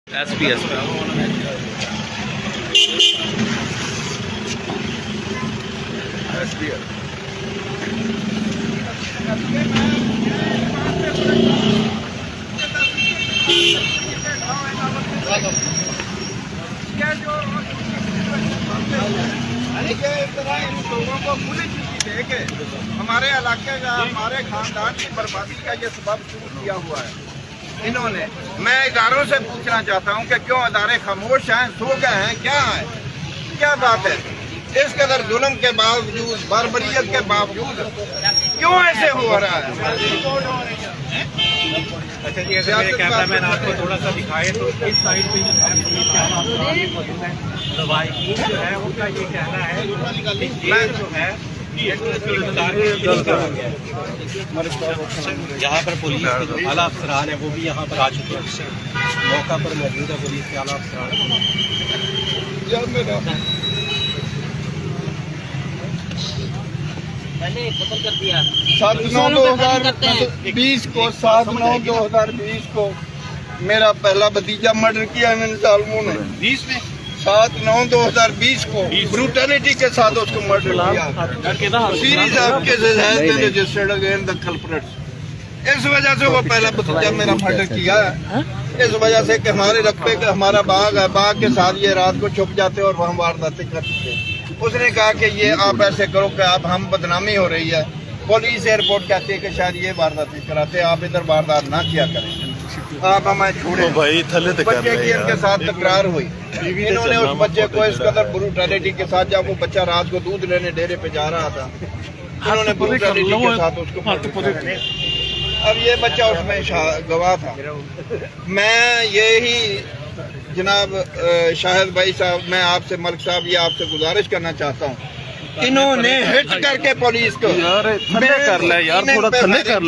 SP हमारे इलाके का, हमारे खानदान की बर्बादी का ये सबब शुरू किया हुआ है इन्होंने। मैं इदारों से पूछना चाहता हूँ कि क्यों इदारे खामोश हैं, सो गए हैं, क्या है, क्या बात है? इस कदर जुल्म के बावजूद, बर्बरियत के बावजूद क्यों ऐसे हो रहा है? अच्छा जी, अगर मेरे कैमरामैन आपको थोड़ा सा दिखाए तो इस साइड पे जो है उनका ये कहना है जो है यहाँ पर पुलिस के जो आला अफसरान है वो भी यहाँ पर आ चुके हैं, मौका पर मौजूद है पुलिस के आला अफसरान। पहले खत्म कर दिया 7/9/2020 को 7/9/2020 को मेरा पहला भतीजा मर्डर किया मैंने सालमों ने 7/9/2020 को ब्रूटलिटी के साथ उसको मर्डर किया। सीरीज ऑफ केसेस है रजिस्टर्ड अगेंस्ट द कल्प्रिट्स। इस वजह से वो पहला भतीजा मेरा मर्डर किया है। इस वजह से कि हमारे रकबे का हमारा बाग है, बाग के साथ ये रात को छुप जाते और वहाँ वारदातें करते। उसने कहा कि ये आप ऐसे करो कि आप हम बदनामी हो रही है। पुलिस एयरपोर्ट कहती है कि शायद ये वारदातें कराते, आप इधर वारदात ना किया करें, आप हमें छोड़े। भाई थले बच्चे की इनके साथ तकरार हुई, इन्होंने उस बच्चे को इस कदर ब्रूटैलिटी के साथ, जब वो बच्चा रात को दूध लेने डेरे पे जा रहा था, इन्होंने ब्रूटैलिटी के साथ उसको। अब ये बच्चा उसमें गवाह था। मैं यही जनाब शाहिद भाई साहब, मैं आपसे मलिक साहब ये आपसे गुजारिश करना चाहता हूँ, इन्होंने हिट करके पुलिस को यार थले कर ले यार, थोड़ा थले कर ले।